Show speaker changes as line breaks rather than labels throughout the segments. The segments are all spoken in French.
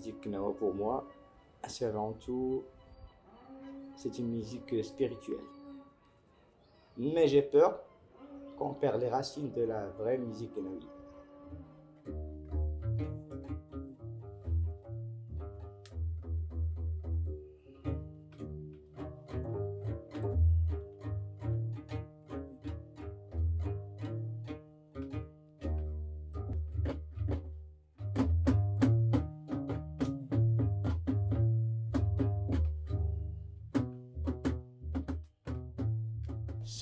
musique Gnawa pour moi, c'est avant tout, c'est une musique spirituelle. Mais j'ai peur qu'on perd les racines de la vraie musique gnawi.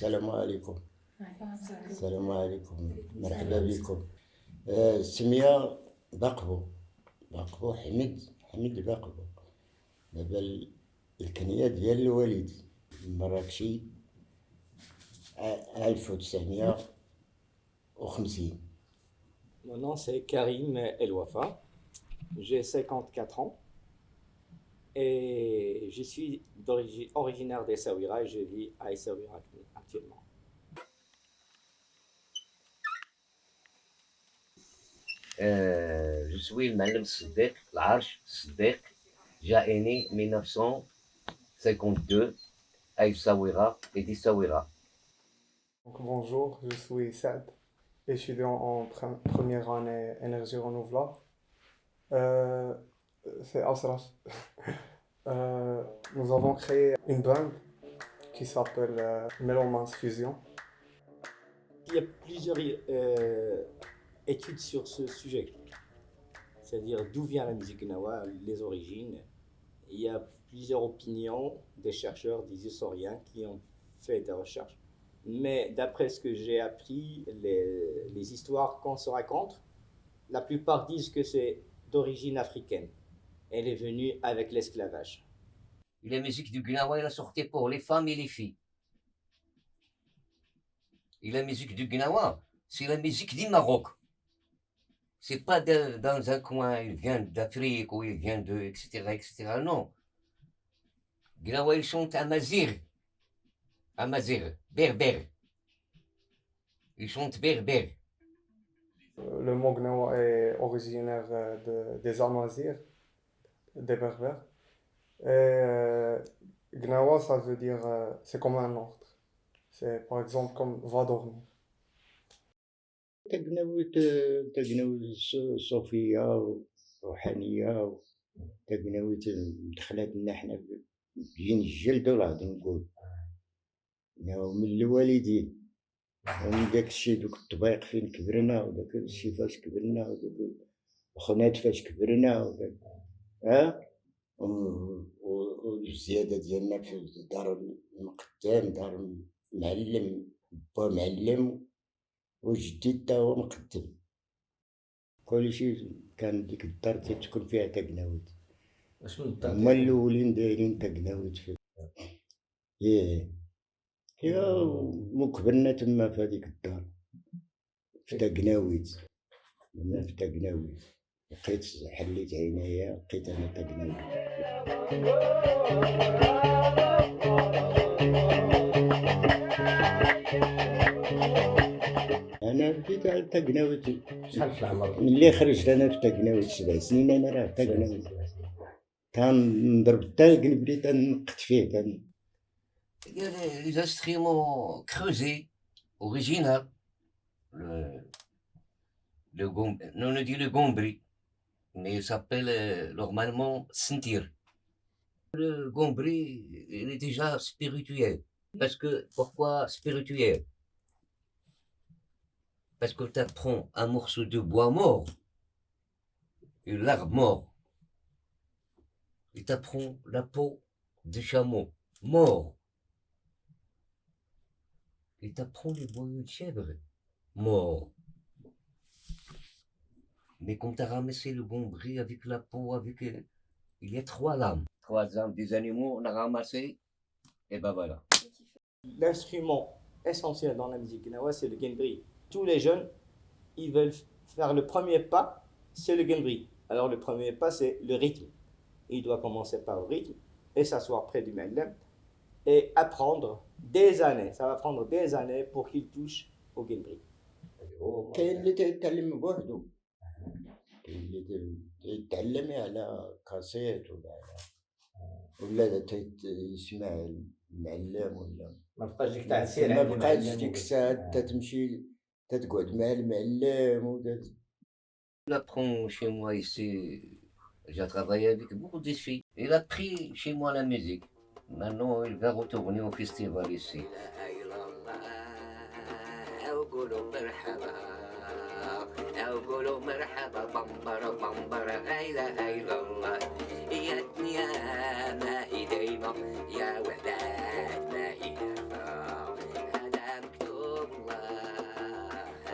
السلام عليكم. السلام عليكم، مرحبا بكم. سمية باقبو حميد باقبو. دابا الكنية ديال الوالد مراكشي 1950.
Mon nom c'est Karim El Wafa, j'ai 54 ans et je suis originaire d'Essaouira et je vis à Essaouira actuellement.
Je suis Malem Siddiq, l'Arche Siddiq, Jaeni 1952 à Essaouira et d'Essaouira.
Bonjour, je suis Saad, étudiant en première année énergie renouvelable. C'est Asraf. Nous avons créé une bande qui s'appelle Melomans Fusion.
Il y a plusieurs études sur ce sujet, c'est-à-dire d'où vient la musique gnawa, les origines. Il y a plusieurs opinions des chercheurs, des historiens qui ont fait des recherches. Mais d'après ce que j'ai appris, les histoires qu'on se raconte, la plupart disent que c'est d'origine africaine. Elle est venue avec l'esclavage.
Et la musique du Gnawa, elle a sorti pour les femmes et les filles. Et la musique du Gnawa, c'est la musique du Maroc. C'est pas dans un coin, il vient d'Afrique ou il vient de, etc., etc. Non. Gnawa, il chante Amazir, berbère. Il chante berbère.
Le mot Gnawa est originaire des Amazirs, des Berbères. Et Gnawa, ça veut dire, c'est comme un ordre. C'est par exemple comme va dormir.
تقناوي صوفية وروحانية، تقناوي دخلت لنا حنا بين الجلد والعظم نقول، من الوالدين ومن داك الشي دوك الطبايق فين كبرنا وداك الشي فاش كبرنا وداك الخنات فاش كبرنا وداك والزيادة ديالنا في دار المقدام، دار المعلم، با معلم وجدي تا هو مقدم. كلشي كان ديك الدار تتكون فيها تقناويت، هما الأولين دايرين تقناويت فيه. وكبرنا تما في هاديك الدار في تقناويت، كبرنا في تقناويت. لقيت حليت عينيا لقيت أنا تقناويت. أنا بديت على تقناويت
شحال في العمر؟
ملي خرجت أنا في تقناويت 7 سنين أنا راه في تقناويت، كنضرب التلق بديت نقت فيه.
Il y a les instruments creusés, originaux. On dit le gombri, mais il s'appelle normalement sentir. Le gombri, il est déjà spirituel. Pourquoi spirituel? Parce que tu apprends un morceau de bois mort, une arbre mort, et tu apprends la peau de chameau mort, et tu apprends les boyaux de chèvre mort. Mais quand tu as ramassé le gombri avec la peau, il y a 3 lames. 3 lames des animaux, on a ramassé, et ben voilà.
L'instrument essentiel dans la musique gnawa, c'est le genbri. Tous les jeunes, ils veulent faire le premier pas, c'est le genbri. Alors le premier pas, c'est le rythme. Il doit commencer par le rythme et s'asseoir près du ma'lem et apprendre des années. Ça va prendre des années pour qu'il touche au genbri.
كاين اللي تيتعلم بوحدو، كاين اللي تعلمي على كاسيت ولا يسمع المعلم ولا
ما بقاش ديك تاثير
ما
عند
بقاش
المعلم
ديك
ولا-
الساعة تتمشي تتقعد مع المعلم
Il apprend chez moi ici, j'ai travaillé avec beaucoup de filles. Il a pris chez moi la musique. Maintenant, il va retourner au festival ici.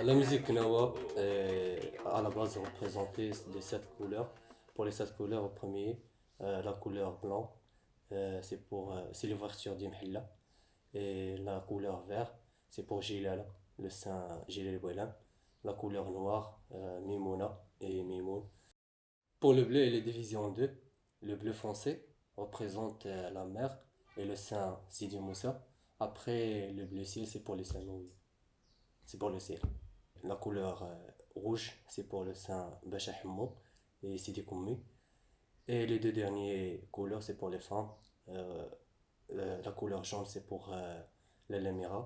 La musique Gnawa est à la base représentée les 7 couleurs. Pour les 7 couleurs, au premier, la couleur blanc, c'est l'ouverture d'Imhilla. Et la couleur vert, c'est pour Jilala, le saint Jilal Boulam. La couleur noire, Mimouna et Mimoun. Pour le bleu, il est divisé en deux. Le bleu foncé représente la mer et le saint Sidi Moussa. Après, le bleu ciel, c'est pour les saints Louis. C'est pour le ciel. La couleur rouge, c'est pour le saint Bacha Himmo et Sidi Koumi. Et les deux dernières couleurs, c'est pour les femmes. La couleur jaune, c'est pour l'Alamira.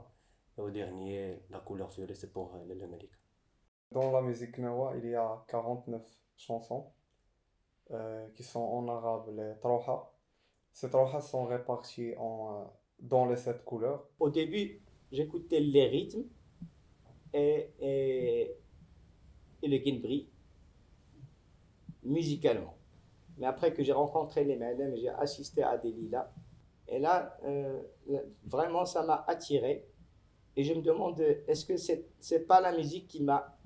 Et au dernier, la couleur violet, c'est pour l'Alamalika.
Dans la musique Gnawa, il y a 49 chansons qui sont en arabe les Trawha. Ces Trawha sont réparties dans les 7 couleurs.
Au début, j'écoutais les rythmes et le Guinbri musicalement. Mais après que j'ai rencontré les Ma'alem, j'ai assisté à des lilas. Et là, vraiment, ça m'a attiré. Et je me demande, est-ce que c'est pas la musique qui m'a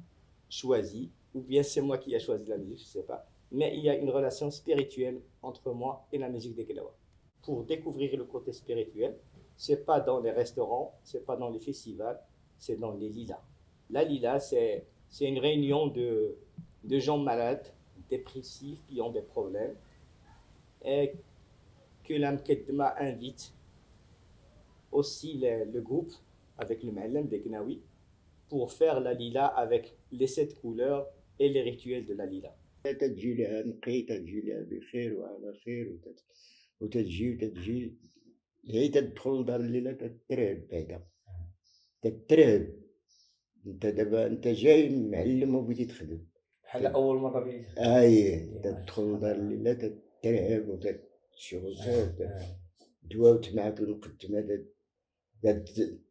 choisi, ou bien c'est moi qui ai choisi la musique, je sais pas. Mais il y a une relation spirituelle entre moi et la musique des Gnawa. Pour découvrir le côté spirituel, c'est pas dans les restaurants, c'est pas dans les festivals, c'est dans les lilas. La lila, c'est une réunion de gens malades, dépressifs, qui ont des problèmes, et que l'Amkedma invite aussi le groupe avec le Ma'alem des Gnawi pour faire la lila avec les 7 couleurs et les rituels de la lila.
تتجي لها نقي تتجي لها بخير وعلى خير وتتجي هي تدخل لدار الليلة تترعب بعدا تترعب انت دابا انت جاي معلم وبغيتي تخدم
بحال اول مره بيجي
تدخل لدار الليلة تترعب وتشغل دواوت معاك المقدمة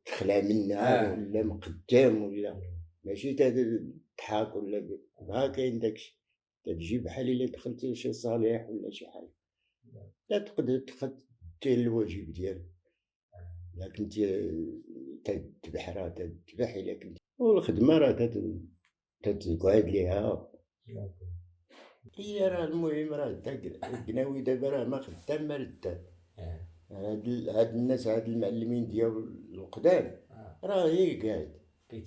تخلع منها ولا مقدام ولا ماشي تضحك ولا ما كاين داكشي تجي بحال الا دخلتي لشي صالح ولا شي حاجه لا تقدر دير الواجب ديالك الا كنتي تذبح راه تذبح الا كنتي والخدمه راه تقعد ليها هي راه المهم راه القناوي دابا راه ما خدام ما ردان هاد الناس هاد المعلمين ديال القدام راه هي قاعد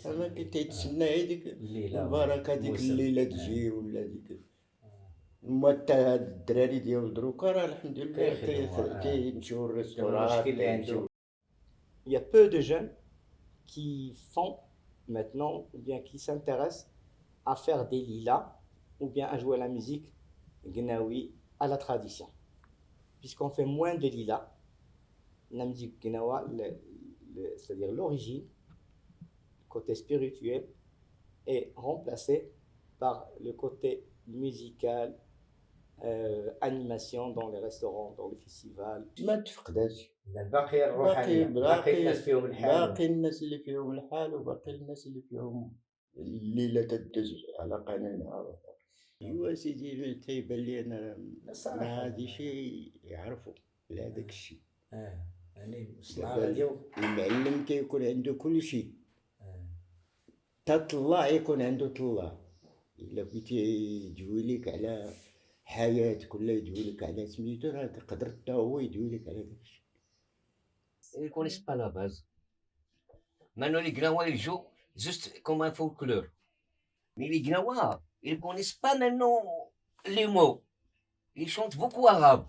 انا كنت تيتسنى هذيك البركه ديك الليله تجي ولا ديك ما حتى هاد الدراري ديال دروكا راه الحمد لله تيمشيو للريستورات.
Il y a peu de jeunes qui font maintenant, ou bien qui s'intéressent à faire des lilas, ou bien à jouer la musique gnawi à la tradition. Puisqu'on fait moins de lilas, la musique gnawa, c'est-à-dire l'origine, le côté spirituel, est remplacé par le côté musical, animation dans les restaurants, dans les festivals.
ما تفقداش
باقي الروحانية، باقي الناس فيهم الحال.
باقي الناس اللي فيهم الحال وباقي الناس اللي فيهم الليله تدز على قناه نهار. ايوا سيدي تيبان لي انا هذا شيء يعرفوا على هذاك الشيء.
يعني الصناعة ديالو
المعلم كيكون عنده كل شيء. تطلع يكون عنده طلع. الا بغيتي يدوي لك على حياتك ولا يدوي لك على سميتو راه تقدر حتى هو يدوي لك على داك الشيء.
Ils ne connaissent pas la base. Maintenant, les Gnawa, ils jouent juste comme un folklore. Mais les Gnawa, ils ne connaissent pas maintenant les mots. Ils chantent beaucoup arabe.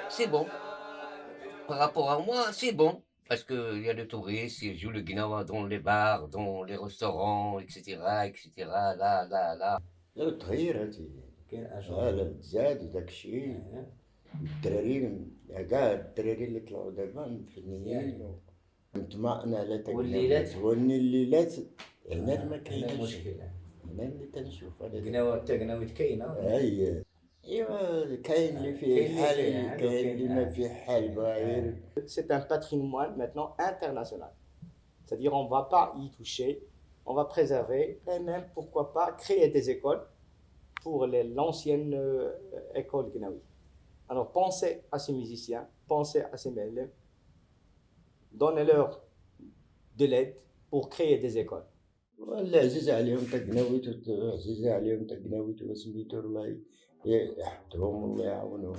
C'est bon. par rapport à moi, c'est bon. Parce qu'il y a des touristes, ils jouent le gnawa dans les bars, dans les restaurants, etc. etc. Là.
لا تغير هاتي
كاين
لا تزاد وداك الشيء الدراري كاع الدراري اللي طلعوا دابا مفنيين مطمئن على
والليلات؟
الليلات هنا ما
هنا
كاينش
المشكل.
هنا اللي تنشوف هذا
قناوة حتى قناوة كاينة.
اي ايوا كاين اللي فيه
كاين اللي
حال
فيه،
كاين اللي ما فيه حال بغير
C'est un patrimoine maintenant international. C'est-à-dire on ne va pas y toucher, on va préserver et même pourquoi pas créer des écoles pour l'ancienne école Gnawi. Alors pensez à ces musiciens, pensez à ces élèves, donnez-leur de l'aide pour créer des écoles.
ولا عزيز عليهم تقناويت عزيز عليهم تقناويت وسميتو الله يحفظهم والله يعاونهم